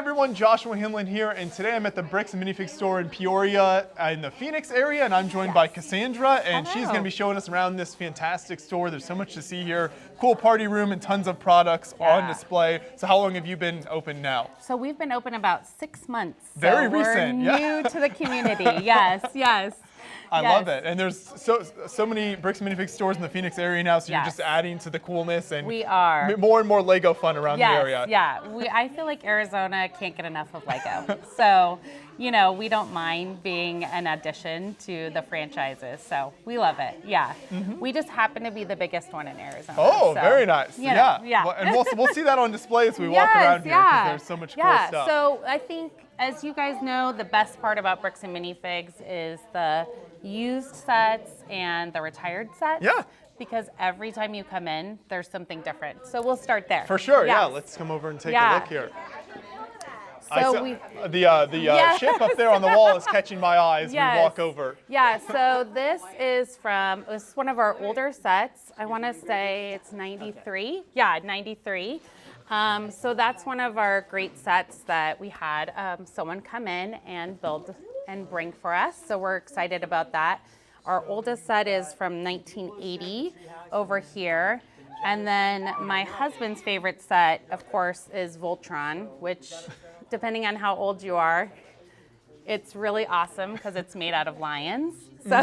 everyone, Joshua Himlin here, and today I'm at the Bricks and Minifigs store in Peoria in the Phoenix area, and I'm joined by Cassandra, and she's going to be showing us around this fantastic store. There's so much to see here. Cool party room and tons of products on display. So how long have you been open now? So we've been open about 6 months. Very recent. We're new to the community. Yes. I love it. And there's so many Bricks and Minifigs stores in the Phoenix area now, so you're just adding to the coolness and we are more and more Lego fun around the area. I feel like Arizona can't get enough of Lego. So, we don't mind being an addition to the franchises. So we love it. Yeah. We just happen to be the biggest one in Arizona. Oh, so, very nice. Yeah. Well, and we'll see that on display as we walk around here because there's so much cool stuff. So I think, as you guys know, the best part about Bricks and Minifigs is the used sets and the retired sets. Yeah. Because every time you come in, there's something different. So we'll start there. For sure, let's come over and take a look here. So the ship up there on the wall is catching my eye as we walk over. Yeah, so this is one of our older sets. I want to say it's 93. Okay. Yeah, 93. So that's one of our great sets that we had someone come in and build and bring for us. So we're excited about that. Our oldest set is from 1980 over here. And then my husband's favorite set, of course, is Voltron, which, depending on how old you are, it's really awesome because it's made out of lions. So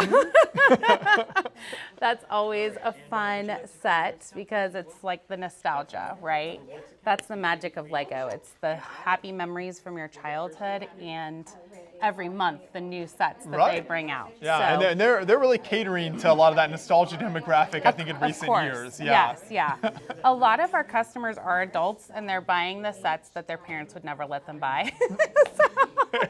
that's always a fun set because it's like the nostalgia, right? That's the magic of Lego. It's the happy memories from your childhood and every month the new sets that they bring out. Yeah, so, and they're really catering to a lot of that nostalgia demographic, I think, in recent years. Yes. A lot of our customers are adults and they're buying the sets that their parents would never let them buy.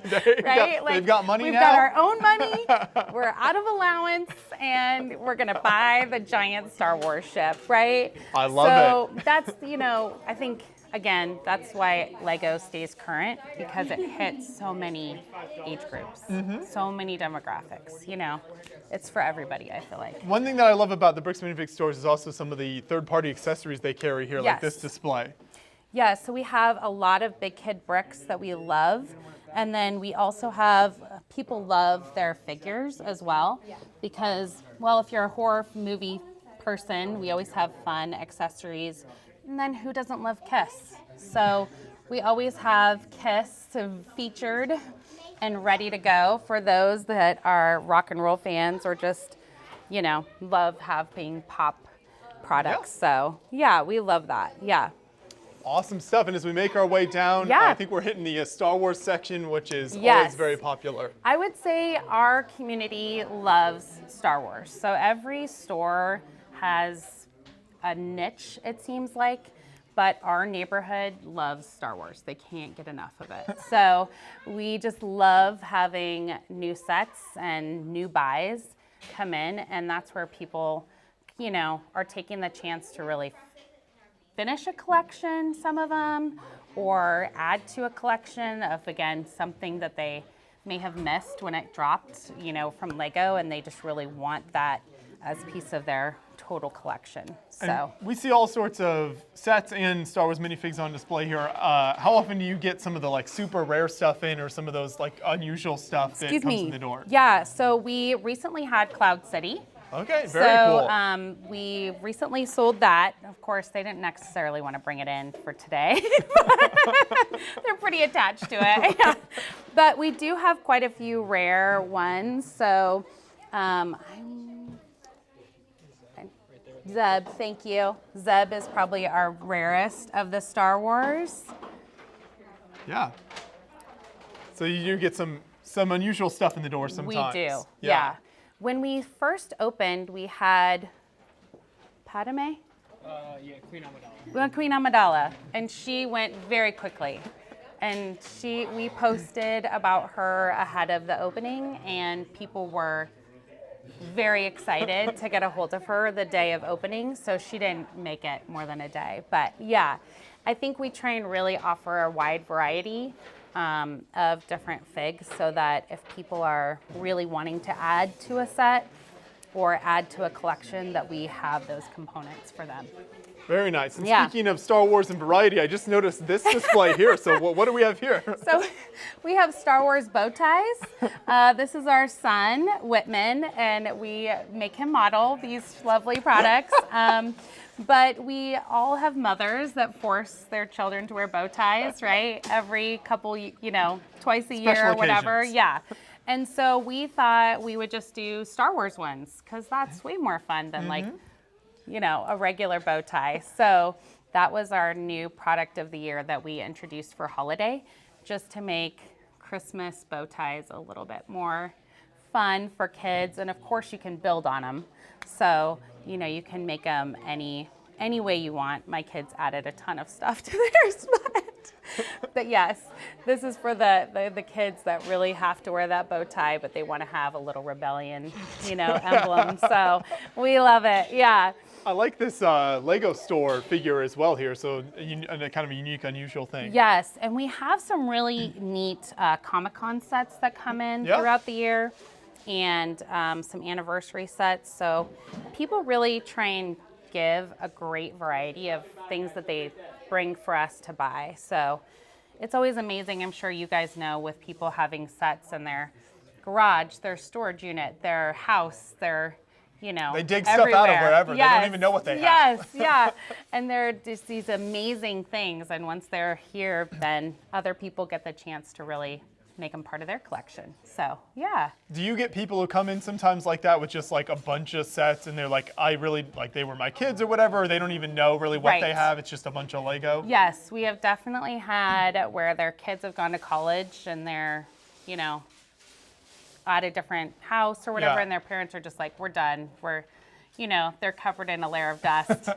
They've got money we've now. We've got our own money, we're out of allowance, and we're gonna buy the giant Star Wars ship, right? I love it. So that's, I think, again, that's why Lego stays current, because it hits so many age groups, so many demographics, It's for everybody, I feel like. One thing that I love about the Bricks and Minifigs stores is also some of the third-party accessories they carry here, like this display. Yeah, so we have a lot of big kid bricks that we love. And then we also have, people love their figures as well, because, well, if you're a horror movie person, we always have fun accessories. And then who doesn't love Kiss? So we always have Kiss featured and ready to go for those that are rock and roll fans or just, love having pop products. So yeah, we love that. Yeah. Awesome stuff. And as we make our way down, I think we're hitting the Star Wars section, which is always very popular. I would say our community loves Star Wars. So every store has a niche, it seems like, but our neighborhood loves Star Wars. They can't get enough of it. So we just love having new sets and new buys come in, and that's where people, are taking the chance to really finish a collection, some of them, or add to a collection of, again, something that they may have missed when it dropped, from Lego, and they just really want that as a piece of their total collection. So and we see all sorts of sets and Star Wars minifigs on display here. How often do you get some of the super rare stuff in, or some of those unusual stuff that comes in the door? Yeah, so we recently had Cloud City. Okay, very cool. So we recently sold that. Of course, they didn't necessarily want to bring it in for today. They're pretty attached to it. But we do have quite a few rare ones. So Zeb, thank you. Zeb is probably our rarest of the Star Wars. Yeah. So you do get some unusual stuff in the door sometimes. We do, yeah. When we first opened, we had Padme? Queen Amidala. We had Queen Amidala, and she went very quickly. And we posted about her ahead of the opening, and people were very excited to get a hold of her the day of opening, so she didn't make it more than a day. But yeah, I think we try and really offer a wide variety of different figs so that if people are really wanting to add to a set or add to a collection, that we have those components for them. Very nice. And Yeah. speaking of Star Wars and variety, I just noticed this display here. So what do we have here? So we have Star Wars bow ties. This is our son, Whitman, and we make him model these lovely products. But we all have mothers that force their children to wear bow ties, right? Every couple, twice a year Special or whatever. occasions. Yeah. And so we thought we would just do Star Wars ones, because that's way more fun than a regular bow tie. So that was our new product of the year that we introduced for holiday, just to make Christmas bow ties a little bit more fun for kids. And of course you can build on them. So, you can make them any way you want. My kids added a ton of stuff to theirs, but yes, this is for the kids that really have to wear that bow tie, but they want to have a little rebellion, emblem. So we love it. Yeah. I like this Lego store figure as well here. So a kind of a unique, unusual thing. Yes, and we have some really neat Comic-Con sets that come in throughout the year, and some anniversary sets. So people really try and give a great variety of things that they bring for us to buy. So it's always amazing, I'm sure you guys know, with people having sets in their garage, their storage unit, their house, their, They dig everywhere. stuff out of wherever. Yes. They don't even know what they have. Yes, yeah. And they're just these amazing things. And once they're here, then other people get the chance to really make them part of their collection. So, yeah. Do you get people who come in sometimes like that with just like a bunch of sets and they're like, I really, like they were my kids or whatever, or they don't even know really what they have, it's just a bunch of Lego? Yes, we have definitely had where their kids have gone to college and they're, at a different house or whatever, and their parents are just like, we're done. We're, they're covered in a layer of dust,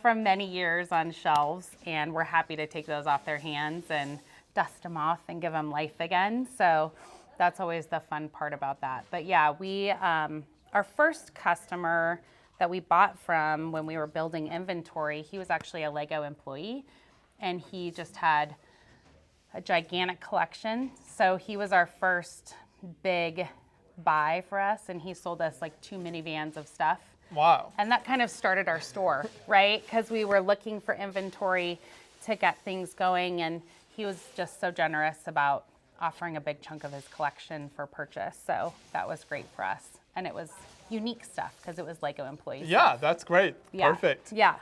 from many years on shelves, and we're happy to take those off their hands and dust them off and give them life again. So that's always the fun part about that. But yeah, we, our first customer that we bought from when we were building inventory, he was actually a Lego employee, and he just had a gigantic collection. So he was our first big buy for us, and he sold us like 2 minivans of stuff. Wow. And that kind of started our store, right? Because we were looking for inventory to get things going, and he was just so generous about offering a big chunk of his collection for purchase. So that was great for us. And it was unique stuff because it was Lego employees. Yeah, that's great. Yeah. Perfect. Yeah.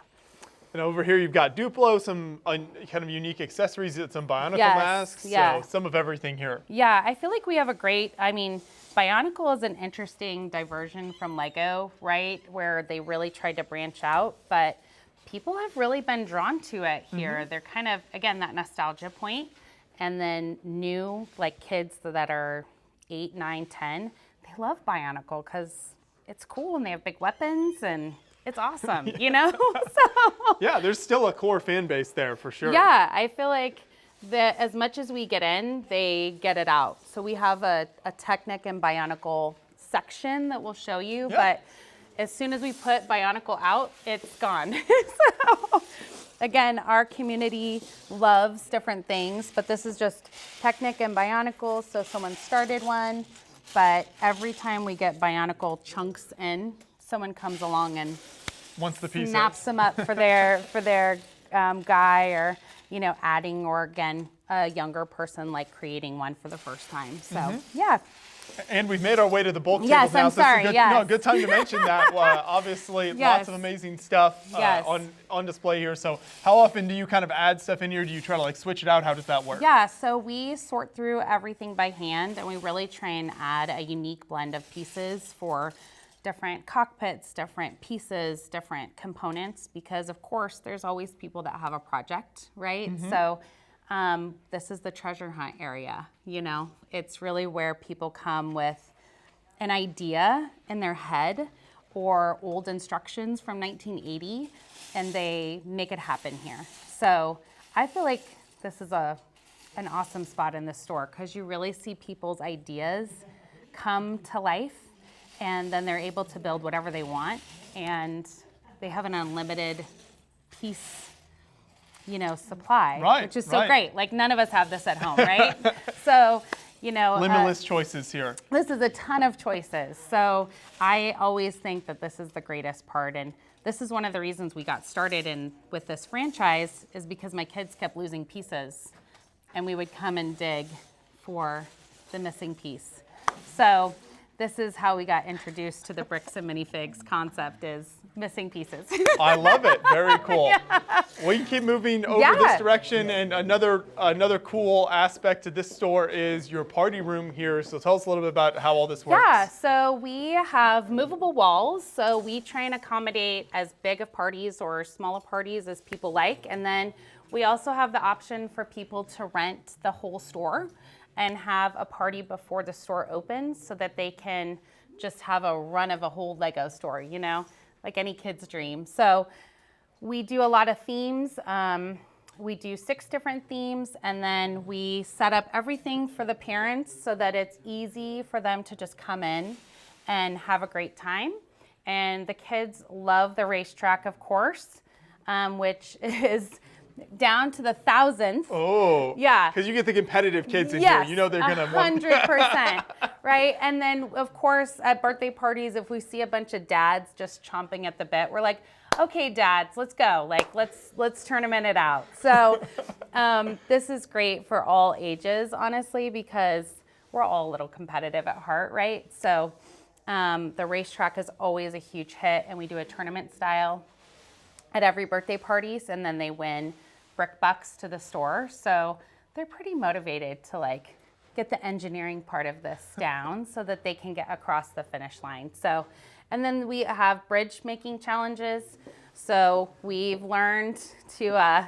And over here you've got Duplo, some kind of unique accessories, some Bionicle masks, so some of everything here. Yeah, I feel like we have a great, Bionicle is an interesting diversion from Lego, right? Where they really tried to branch out, but people have really been drawn to it here. They're kind of, again, that nostalgia point. And then new, like kids that are 8, 9, 10, they love Bionicle because it's cool and they have big weapons and it's awesome, So yeah, there's still a core fan base there for sure. yeah, I feel like that as much as we get in, they get it out. So we have a Technic and Bionicle section that we'll show you, but as soon as we put Bionicle out, it's gone. So again, our community loves different things, but this is just Technic and Bionicle. So someone started one, but every time we get Bionicle chunks in, someone comes along and once the piece snaps them up for their guy, or adding, or again, a younger person like creating one for the first time. So yeah. And we've made our way to the bulk Yes, tables now. I'm sorry, So yes. good time to mention that. Obviously, lots of amazing stuff on display here. So how often do you kind of add stuff in here? Do you try to like switch it out? How does that work? Yeah, so we sort through everything by hand, and we really try and add a unique blend of pieces for different cockpits, different pieces, different components, because of course there's always people that have a project, right? So this is the treasure hunt area, It's really where people come with an idea in their head or old instructions from 1980, and they make it happen here. So I feel like this is an awesome spot in the store because you really see people's ideas come to life, and then they're able to build whatever they want, and they have an unlimited piece supply, which is so great. Like none of us have this at home, right? So, you know, Limitless choices here. this is a ton of choices. So I always think that this is the greatest part. And this is one of the reasons we got started with this franchise is because my kids kept losing pieces and we would come and dig for the missing piece. So this is how we got introduced to the bricks and minifigs concept is missing pieces. I love it. Very cool. We can keep moving over this direction, and another cool aspect to this store is your party room here. So tell us a little bit about how all this works. Yeah, so we have movable walls. So we try and accommodate as big of parties or smaller parties as people like. And then we also have the option for people to rent the whole store and have a party before the store opens so that they can just have a run of a whole Lego store, you know, like any kid's dream. So we do a lot of themes. We do 6 different themes, and then we set up everything for the parents so that it's easy for them to just come in and have a great time. And the kids love the racetrack, of course, which is down to the 1,000th. Oh, yeah. Because you get the competitive kids in Yes, here. You know they're gonna 100%, right? And then, of course, at birthday parties, if we see a bunch of dads just chomping at the bit, we're like, okay, dads, let's go. Like, let's tournament it out. So this is great for all ages, honestly, because we're all a little competitive at heart, right? So the racetrack is always a huge hit, and we do a tournament style at every birthday parties, and then they win brick bucks to the store. So they're pretty motivated to like get the engineering part of this down so that they can get across the finish line. So, and then we have bridge making challenges. So we've learned to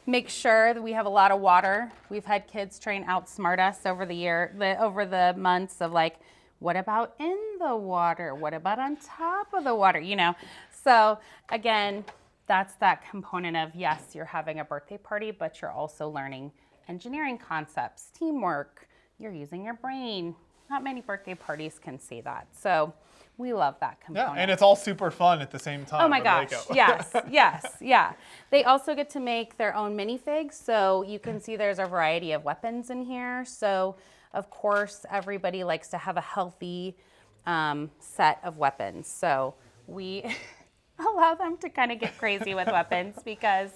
make sure that we have a lot of water. We've had kids try and outsmart us over the months of like, what about in the water? What about on top of the water? You know, so again, that's that component of, yes, you're having a birthday party, but you're also learning engineering concepts, teamwork, you're using your brain. Not many birthday parties can see that. So we love that component. Yeah, and it's all super fun at the same time. Oh my gosh, yes, yes, yeah. They also get to make their own minifigs. So you can see there's a variety of weapons in here. So of course, everybody likes to have a healthy set of weapons. So we allow them to kind of get crazy with weapons because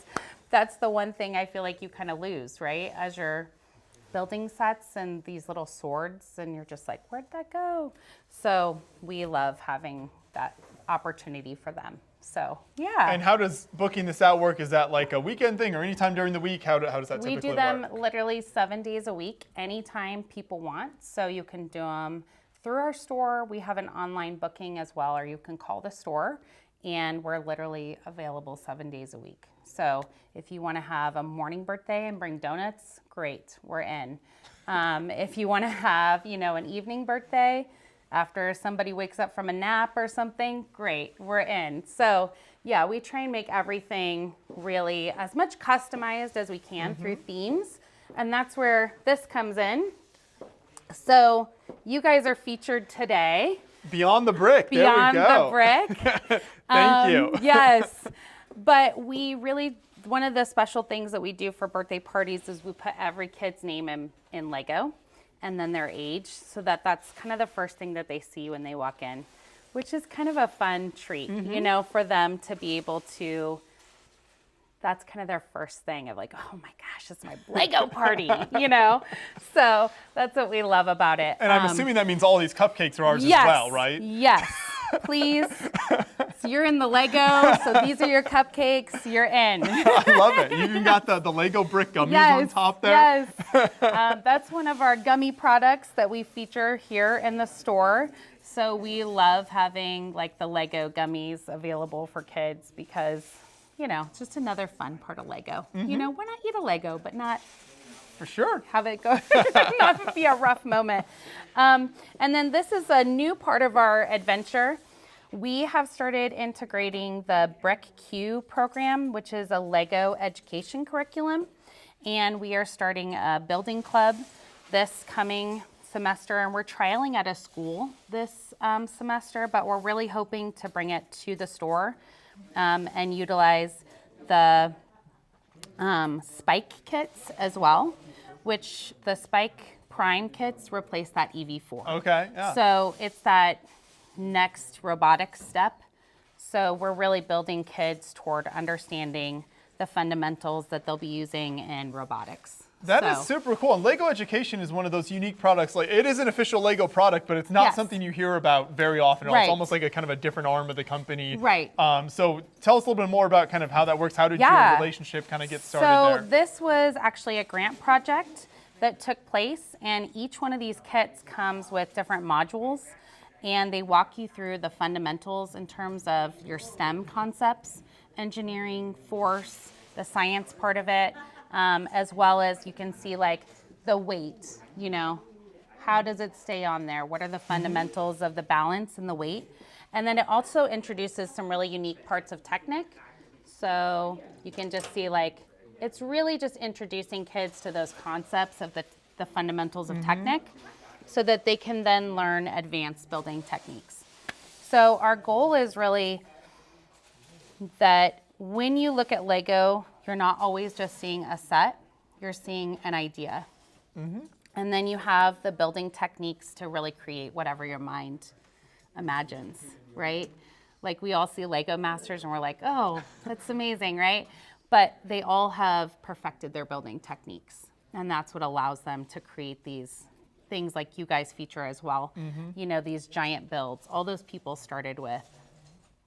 that's the one thing I feel like you kind of lose, right? As you're building sets and these little swords and you're just like, where'd that go? So we love having that opportunity for them. So yeah. And how does booking this out work? Is that like a weekend thing or anytime during the week? How does that typically work? We do them literally 7 days a week, anytime people want. So you can do them through our store. We have an online booking as well, or you can call the store. And we're literally available 7 days a week. So if you want to have a morning birthday and bring donuts, great, we're in. If you want to have, you know, an evening birthday after somebody wakes up from a nap or something, great, we're in. So yeah, we try and make everything really as much customized as we can through themes. And that's where this comes in. So you guys are featured today. Beyond the brick. Beyond there we go. the brick. Thank you. Yes. But we really, one of the special things that we do for birthday parties is we put every kid's name in Lego and then their age so that that's kind of the first thing that they see when they walk in, which is kind of a fun treat, you know, for them to be able to, that's kind of their first thing of like, oh my gosh, it's my Lego party, you know? So that's what we love about it. And I'm assuming that means all these cupcakes are ours yes, as well, right? Yes, please. So you're in the Lego, so these are your cupcakes, you're in. I love it. You even got the Lego brick gummies on top there. Yes, that's one of our gummy products that we feature here in the store. So we love having like the Lego gummies available for kids because, you know, it's just another fun part of Lego. You know, why not eat a Lego, but not For sure. have it go, not be a rough moment. And then this is a new part of our adventure. We have started integrating the Brick Q program, which is a Lego education curriculum. And we are starting a building club this coming semester, and we're trialing at a school this semester, but we're really hoping to bring it to the store and utilize the spike kits as well, which the spike Prime kits replace that EV4. Okay, yeah. So it's that next robotic step. So we're really building kids toward understanding the fundamentals that they'll be using in robotics. That is super cool. And Lego Education is one of those unique products. Like, it is an official Lego product, but it's not Yes. something you hear about very often. It's Right. almost like a kind of a different arm of the company. Right. So tell us a little bit more about kind of how that works. How did your relationship kind of get started So there? this was actually a grant project that took place, and each one of these kits comes with different modules, and they walk you through the fundamentals in terms of your STEM concepts, engineering, force, the science part of it, as well as you can see like the weight, you know, how does it stay on there? What are the fundamentals of the balance and the weight? And then it also introduces some really unique parts of technic. So you can just see like, it's really just introducing kids to those concepts of the fundamentals of technic so that they can then learn advanced building techniques. So our goal is really that when you look at Lego, you're not always just seeing a set, you're seeing an idea. And then you have the building techniques to really create whatever your mind imagines, right? Like we all see Lego Masters and we're like, oh, that's amazing, right? But they all have perfected their building techniques. And that's what allows them to create these things like you guys feature as well. You know, these giant builds. All those people started with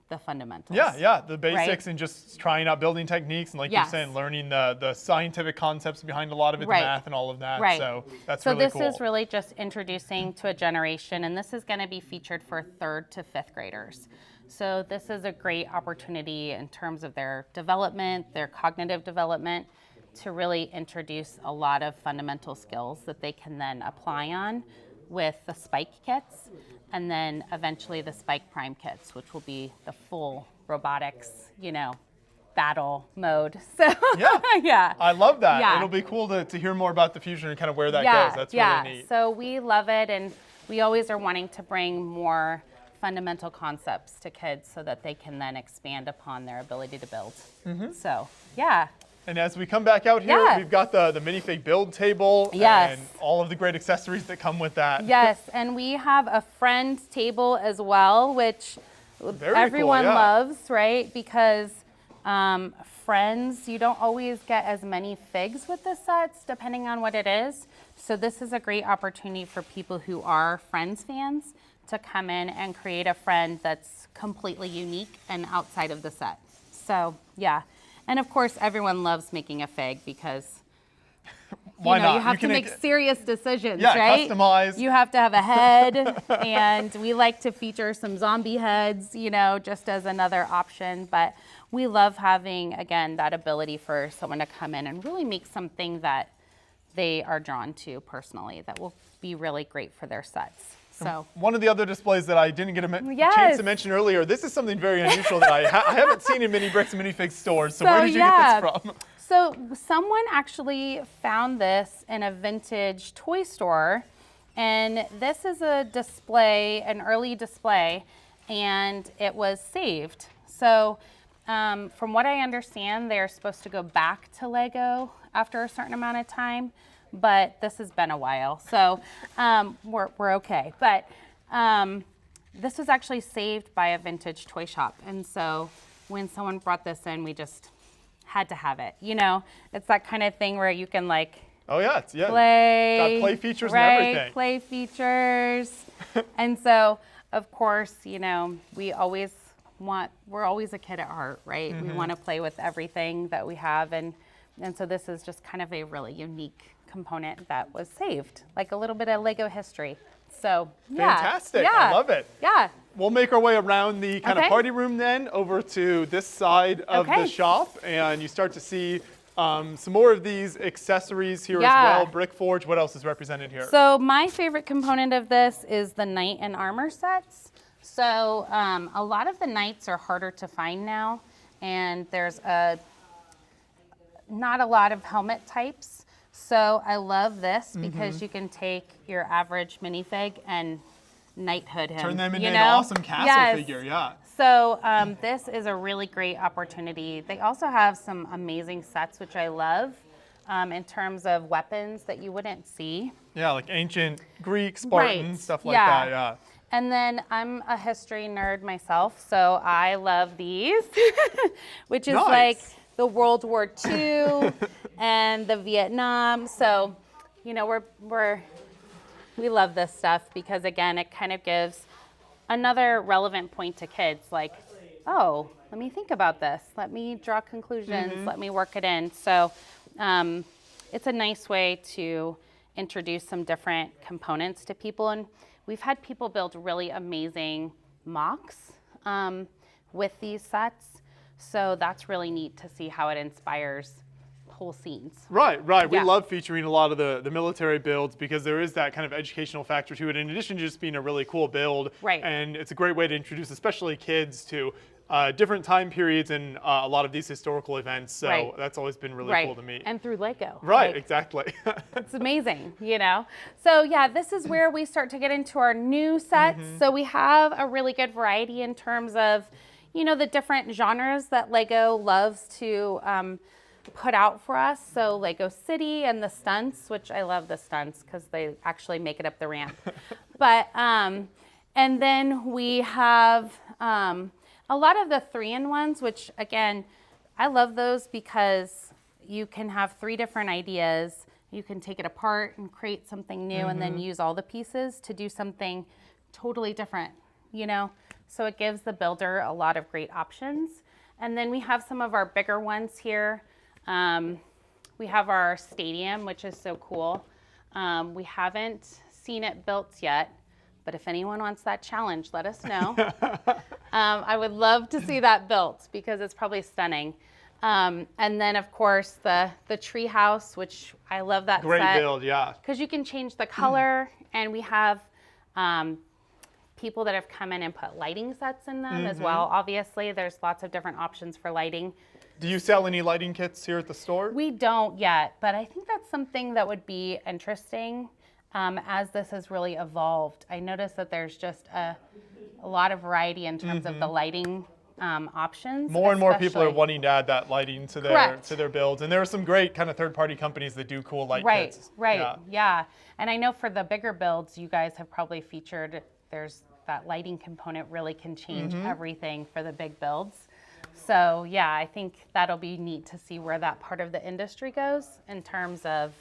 the fundamentals. Yeah, the basics Right? and just trying out building techniques and like Yes. you're saying, learning the scientific concepts behind a lot of it, Right. the math and all of that. Right. So that's So really this cool. is really just introducing to a generation, and this is going to be featured for 3rd to 5th graders. So this is a great opportunity in terms of their development, their cognitive development, to really introduce a lot of fundamental skills that they can then apply on with the Spike kits, and then eventually the Spike Prime kits, which will be the full robotics, you know, battle mode. So yeah. I love that. Yeah. It'll be cool to hear more about the future and kind of where that goes. That's really neat. So we love it, and we always are wanting to bring more fundamental concepts to kids so that they can then expand upon their ability to build. So yeah. And as we come back out here, Yeah. we've got the minifig build table Yes. and all of the great accessories that come with that. Yes, and we have a friend table as well, which Very everyone cool, yeah. loves, right? Because friends, you don't always get as many figs with the sets, depending on what it is. So this is a great opportunity for people who are Friends fans to come in and create a friend that's completely unique and outside of the set. So yeah, and of course everyone loves making a fig because Why you know, not? you have to can make serious decisions, Yeah, right? customize. You have to have a head, and we like to feature some zombie heads, you know, just as another option. But we love having, again, that ability for someone to come in and really make something that they are drawn to personally that will be really great for their sets. So One of the other displays that I didn't get a Yes. chance to mention earlier, this is something very unusual that I haven't seen in Mini Bricks and Minifig stores. So where did you get this from? So someone actually found this in a vintage toy store, and this is a display, an early display, and it was saved. So from what I understand, they're supposed to go back to Lego after a certain amount of time, but this has been a while, so we're okay. But this was actually saved by a vintage toy shop, and so when someone brought this in, we just had to have it. You know, it's that kind of thing where you can like Oh yeah, got play features right, and everything. play features. And so, of course, you know, we're always a kid at heart, right? We want to play with everything that we have, and so this is just kind of a really unique component that was saved, like a little bit of Lego history. So yeah, Fantastic. yeah, I love it. Yeah. We'll make our way around the kind of Okay. party room then over to this side of the Okay. shop, and you start to see some more of these accessories here Yeah. as well. Brick Forge, what else is represented here? So my favorite component of this is the knight and armor sets. So a lot of the knights are harder to find now, and there's not a lot of helmet types. So I love this because you can take your average minifig and knighthood him. Turn them into you an know? awesome castle Yes. figure, yeah. So this is a really great opportunity. They also have some amazing sets, which I love, in terms of weapons that you wouldn't see Yeah, like ancient Greek, Spartan, Right, stuff like yeah. that, yeah. And then I'm a history nerd myself, so I love these, which is Nice. like the World War II and the Vietnam. So, you know, we love this stuff because again, it kind of gives another relevant point to kids like, oh, let me think about this. Let me draw conclusions. Let me work it in. So it's a nice way to introduce some different components to people. And we've had people build really amazing MOCs with these sets. So that's really neat to see how it inspires whole scenes. Right. We Yeah. love featuring a lot of the military builds because there is that kind of educational factor to it in addition to just being a really cool build. Right. And it's a great way to introduce especially kids to different time periods and a lot of these historical events. So Right. that's always been really Right. cool to me. And through Lego. Right, Like, exactly. it's amazing, you know? So yeah, this is where we start to get into our new sets. So we have a really good variety in terms of, you know, the different genres that Lego loves to put out for us. So Lego City and the stunts, which I love the stunts because they actually make it up the ramp. But, and then we have a lot of the 3-in-1s, which again, I love those because you can have 3 different ideas. You can take it apart and create something new and then use all the pieces to do something totally different, you know? So it gives the builder a lot of great options. And then we have some of our bigger ones here. We have our stadium, which is so cool. We haven't seen it built yet, but if anyone wants that challenge, let us know. I would love to see that built because it's probably stunning. And then of course the tree house, which I love that Great set. build, yeah. Because you can change the color, and we have people that have come in and put lighting sets in them as well. Obviously, there's lots of different options for lighting. Do you sell any lighting kits here at the store? We don't yet, but I think that's something that would be interesting as this has really evolved. I noticed that there's just a lot of variety in terms of the lighting options. More and more people are especially- wanting to add that lighting to Correct. their builds, and there are some great kind of third-party companies that do cool light Right, kits. right, Yeah. yeah. And I know for the bigger builds, you guys have probably featured, there's that lighting component really can change everything for the big builds. So yeah, I think that'll be neat to see where that part of the industry goes in terms of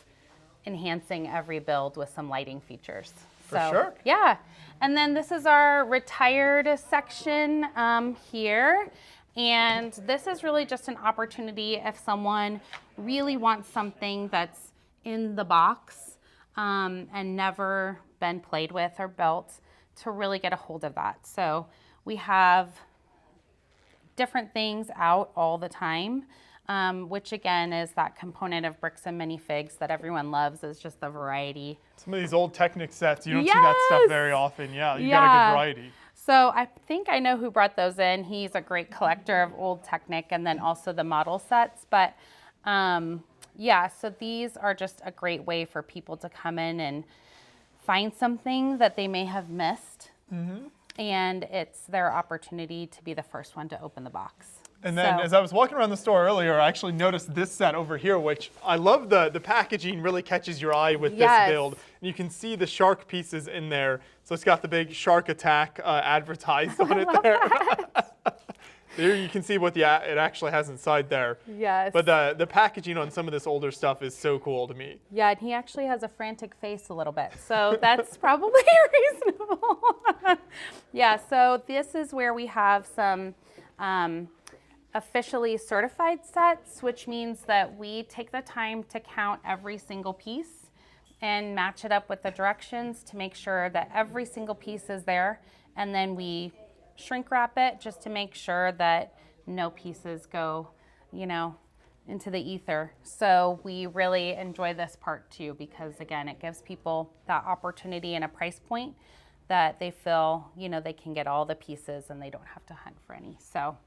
enhancing every build with some lighting features. For sure. Yeah. And then this is our retired section here. And this is really just an opportunity if someone really wants something that's in the box and never been played with or built to really get a hold of that. So we have different things out all the time, which again is that component of bricks and minifigs that everyone loves, is just the variety. Some of these old Technic sets, you don't see that stuff Yes! very often. Yeah, you got a good variety. So I think I know who brought those in. He's a great collector of old Technic and then also the model sets. But yeah, so these are just a great way for people to come in and find something that they may have missed. And it's their opportunity to be the first one to open the box. And then So- as I was walking around the store earlier, I actually noticed this set over here, which I love the packaging really catches your eye with Yes. this build. And you can see the shark pieces in there. So it's got the big shark attack advertised on it there. There you can see what it actually has inside there. Yes. But the packaging on some of this older stuff is so cool to me. Yeah, and he actually has a frantic face a little bit, so that's probably reasonable. Yeah, so this is where we have some officially certified sets, which means that we take the time to count every single piece and match it up with the directions to make sure that every single piece is there, and then we shrink wrap it just to make sure that no pieces go, you know, into the ether. So we really enjoy this part too, because again, it gives people that opportunity and a price point that they feel, you know, they can get all the pieces and they don't have to hunt for any. So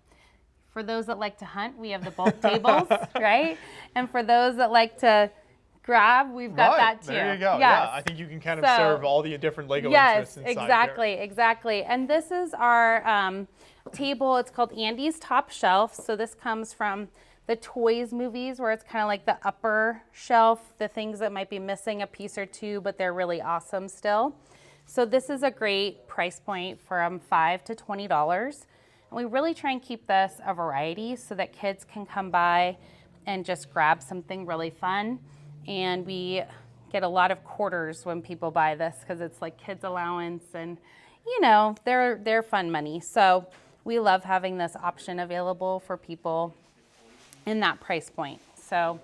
for those that like to hunt, we have the bulk tables, right? And for those that like to grab, we've got that too. There you go. Yes. Yeah, I think you can kind of So- serve all the different Lego Yes, interests inside exactly, exactly. And this is our table. It's called Andy's Top Shelf. So this comes from the toys movies where it's kind of like the upper shelf, the things that might be missing a piece or two, but they're really awesome still. So this is a great price point from $5 to $20. And we really try and keep this a variety so that kids can come by and just grab something really fun. And we get a lot of quarters when people buy this because it's like kids allowance and, you know, they're fun money. So we love having this option available for people in that price point. So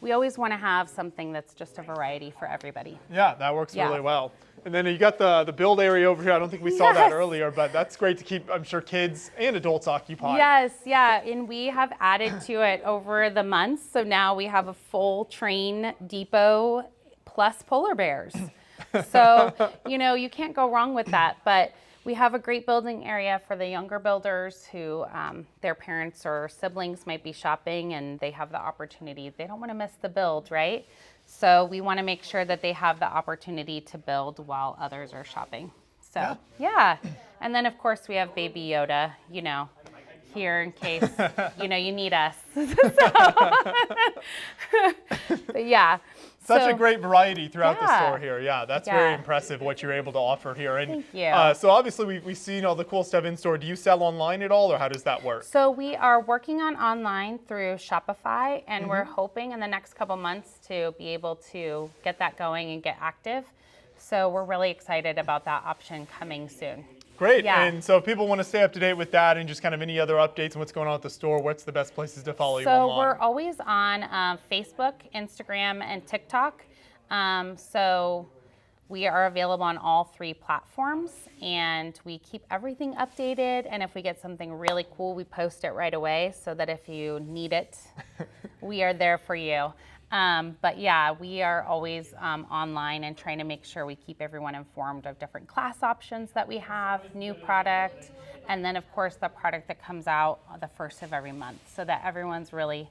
we always want to have something that's just a variety for everybody. Yeah, that works Yeah. really well. And then you got the build area over here. I don't think we saw that earlier, but that's great to keep, I'm sure, kids and adults occupied. Yes, yeah, and we have added to it over the months. So now we have a full train depot plus polar bears. So, you know, you can't go wrong with that. But we have a great building area for the younger builders who their parents or siblings might be shopping and they have the opportunity. They don't want to miss the build, right? So we want to make sure that they have the opportunity to build while others are shopping. So, yeah. And then, of course, we have Baby Yoda, you know, here in case, you know, you need us. But yeah. Such So- a great variety throughout the Yeah. store here. Yeah, that's Yeah. very impressive what you're able to offer here. And Thank you. So obviously we've seen all the cool stuff in store. Do you sell online at all, or how does that work? So we are working on online through Shopify, and we're hoping in the next couple months to be able to get that going and get active. So we're really excited about that option coming soon. Great. Yeah. And so if people want to stay up to date with that and just kind of any other updates and what's going on at the store, what's the best places to follow you So online? we're always on Facebook, Instagram, and TikTok. So we are available on all 3 platforms, and we keep everything updated. And if we get something really cool, we post it right away so that if you need it, we are there for you. But yeah, we are always online and trying to make sure we keep everyone informed of different class options that we have, new product, and then of course the product that comes out the first of every month so that everyone's really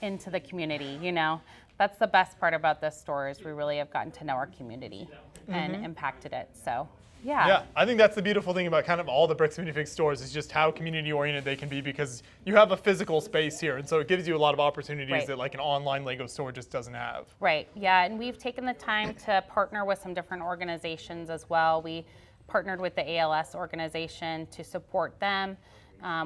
into the community, you know. That's the best part about this store is we really have gotten to know our community and impacted it. So Yeah, I think that's the beautiful thing about kind of all the Bricks Minifigs stores is just how community oriented they can be because you have a physical space here. And so it gives you a lot of opportunities Right. that like an online Lego store just doesn't have. Right, yeah, and we've taken the time to partner with some different organizations as well. We partnered with the ALS organization to support them.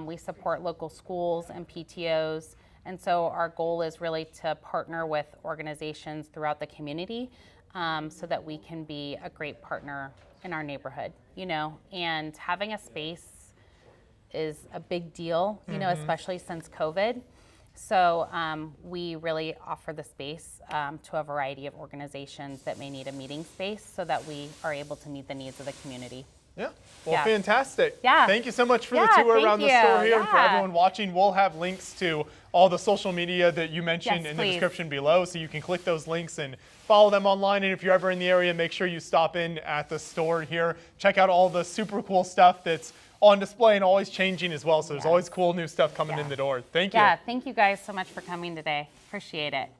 We support local schools and PTOs. And so our goal is really to partner with organizations throughout the community so that we can be a great partner in our neighborhood, you know, and having a space is a big deal, you know, especially since COVID. So we really offer the space to a variety of organizations that may need a meeting space so that we are able to meet the needs of the community. Yeah. Well, Yeah. fantastic. Yeah. Thank you so much for Yeah, the tour thank around the you. store here. And for Yeah. everyone watching, we'll have links to all the social media that you mentioned Yes, in please. the description below. So you can click those links and follow them online. And if you're ever in the area, make sure you stop in at the store here. Check out all the super cool stuff that's on display and always changing as well. So there's always cool new stuff coming in the door. Thank you. Yeah, thank you guys so much for coming today. Appreciate it.